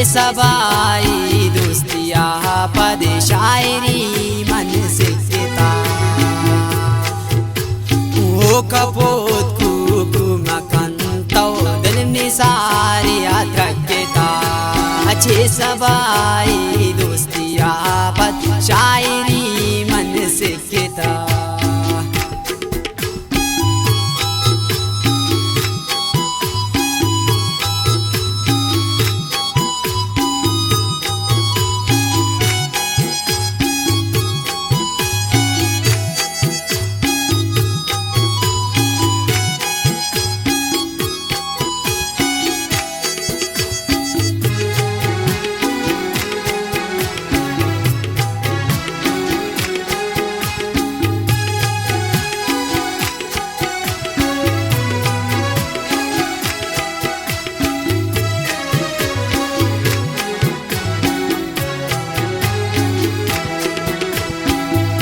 अच्छे सबाई दोस्तिया पद शायरी मन सिकता ओ कपोत कुकुमकंतो दिल निसारी अत्रक्ता अच्छे सबाई दोस्तिया पद शायरी मन सिकता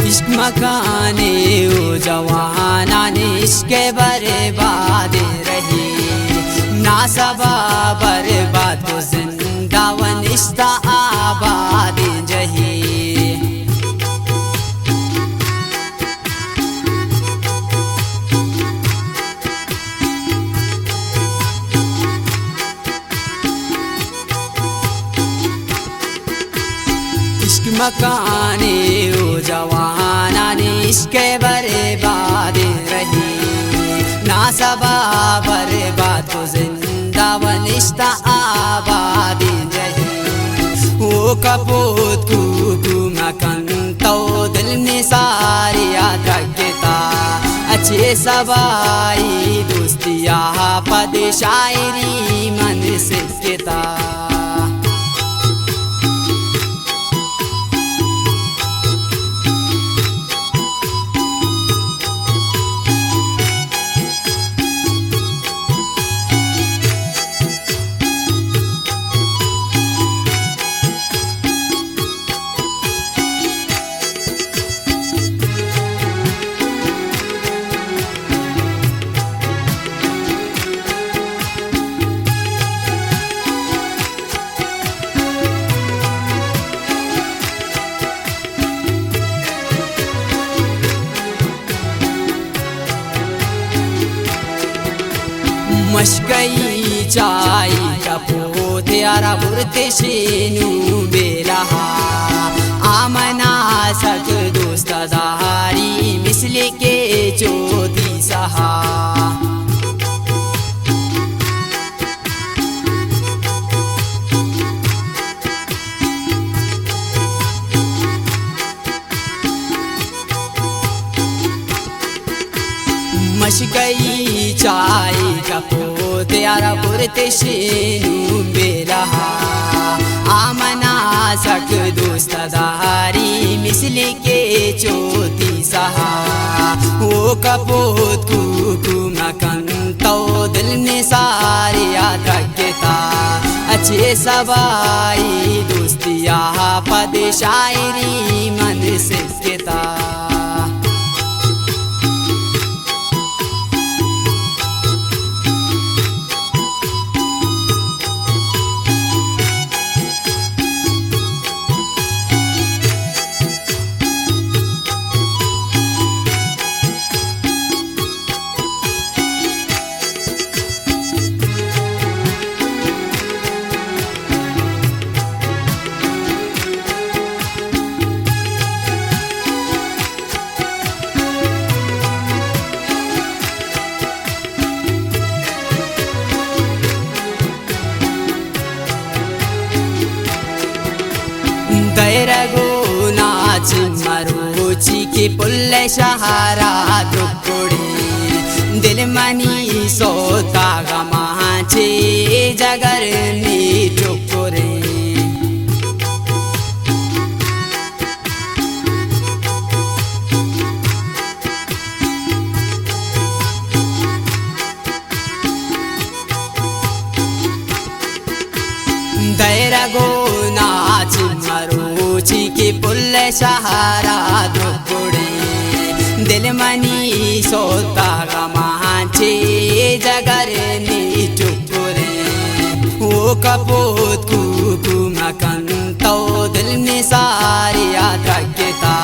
इश्क मकाने ओ जवाना ने इश्क बर्बाद रही ना सबा बर्बाद तो जिंदा व निश्ता आबाद जही इश्क मकाने ओ जवाना ने इश्क बर्बाद रही ना सबा बर्बाद तो जिंदा व निश्ता आबाद जही ओ कपोत कुकुमकंतो दिल निसारी अत्रक्ता अच्छे सबाई दोस्तिया पद शायरी मन सिकता मशकई चाय कपोत यारा बुरते शेनु बेलहा आमना सक दोस्त दारी मिसले के चोती सहा मशकई चाय कपोत यारा बुरते शेनु बेलहा आमना सक दोस्त दारी मिसले के चोती सहा ओ कपोत कुकुमकंतो दिल निसारी अत्रक्ता अच्छे सबाई दोस्तिया पद शायरी मन सिकता दैरगो नाच मरोची के पुल्ले शहारा दुकुड़ी दिल मनी सोता गमाचे जगर नी टुकुरे दैरगो नाच मरोची के पुल्ले शहारा दुकुड़ी दिल मनी सोता गमाचे जगर नी टुकुरे ओ कपोत कुकु मकन तो दिल में सारी याद रखता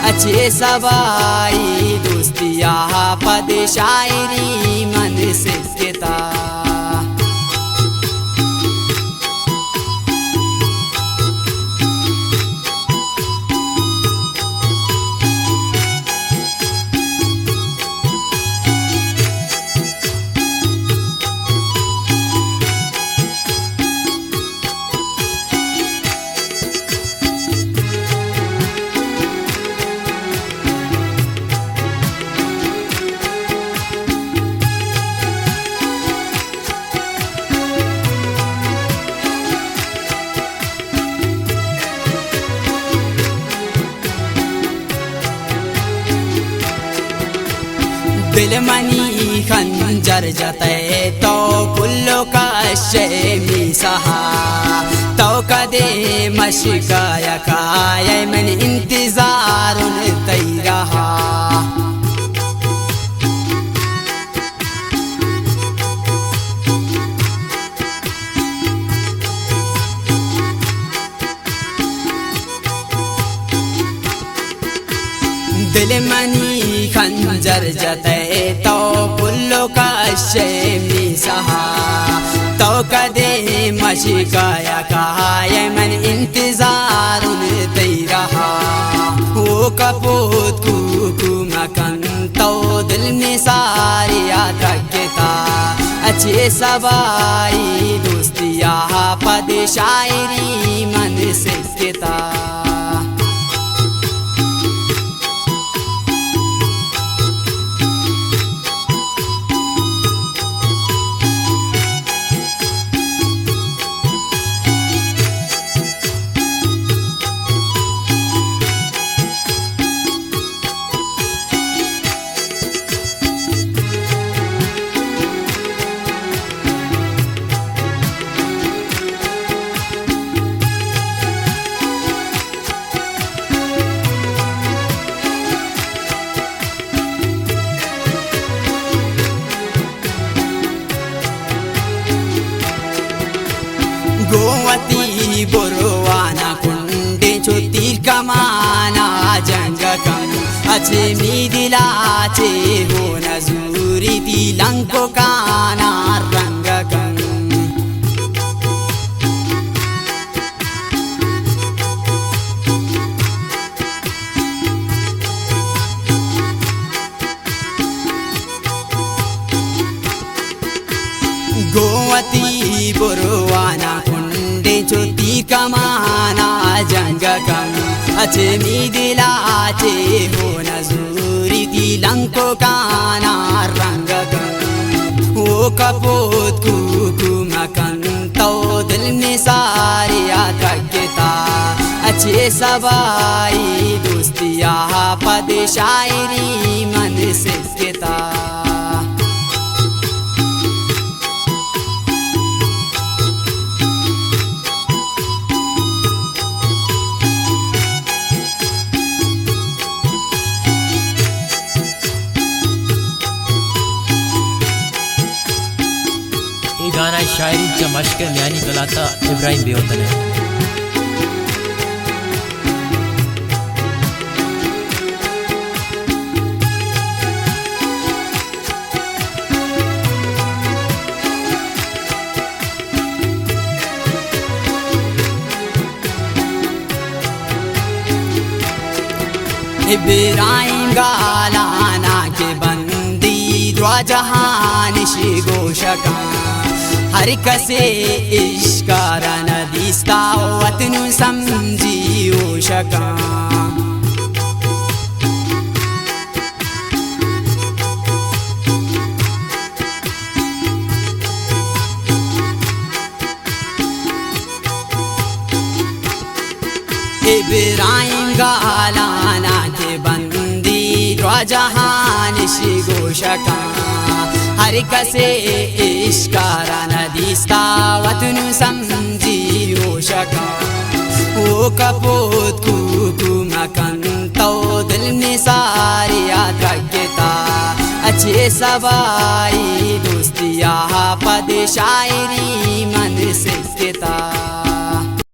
अच्छे सबाई दोस्तिया पद शायरी मन सिखता दिल मनी खंजर जते तो कुल्लो का शेमी सहा तो कदे मशकाया काया मन इंतजार तई रहा दिल मनी खंजर जते तो पुल्लो का शेमी सहा तो कदे मशकाया काया मन इंतजार तई रहा वो कपूत कुकू मकन तो दिल में सारी याद रखता अच्छे सबाई दोस्तिया पद शायरी मन सिखता गोवती बुरवाना कुंडे चोतीर कमाना जंग कम अच्छे मी दिलाचे हो नजूरी दिलंको काना रंग कम गोवती बुरवाना कुंडे चोती कमाना जंग कम अच्छे मी दिलाचे हो नजूरी दिलंको काना रंग कम वो कपूत कुकू मकन तो दिल में सारी याद रखता अच्छे सबाई दोस्तिया पद शायरी मन सिखता गाना शायरी चमश के म्यानी गलाता इब्राहिम बेवतन है। इब्राहिम गालाना के बंदी द्वा जहान शिगोशका हर कसे इश्कारा नदीस्ता वतनु समझियो शका इब्राहिम गालाना के बंदी द्वा जहान शिगोशका हर कसे इश्कारा नदीस्ता वतनु समझियो शका वो कपूत कुकू मकन तो दिल में सारी याद रखता अच्छे सबाई दोस्तिया पद शायरी मन सिखता।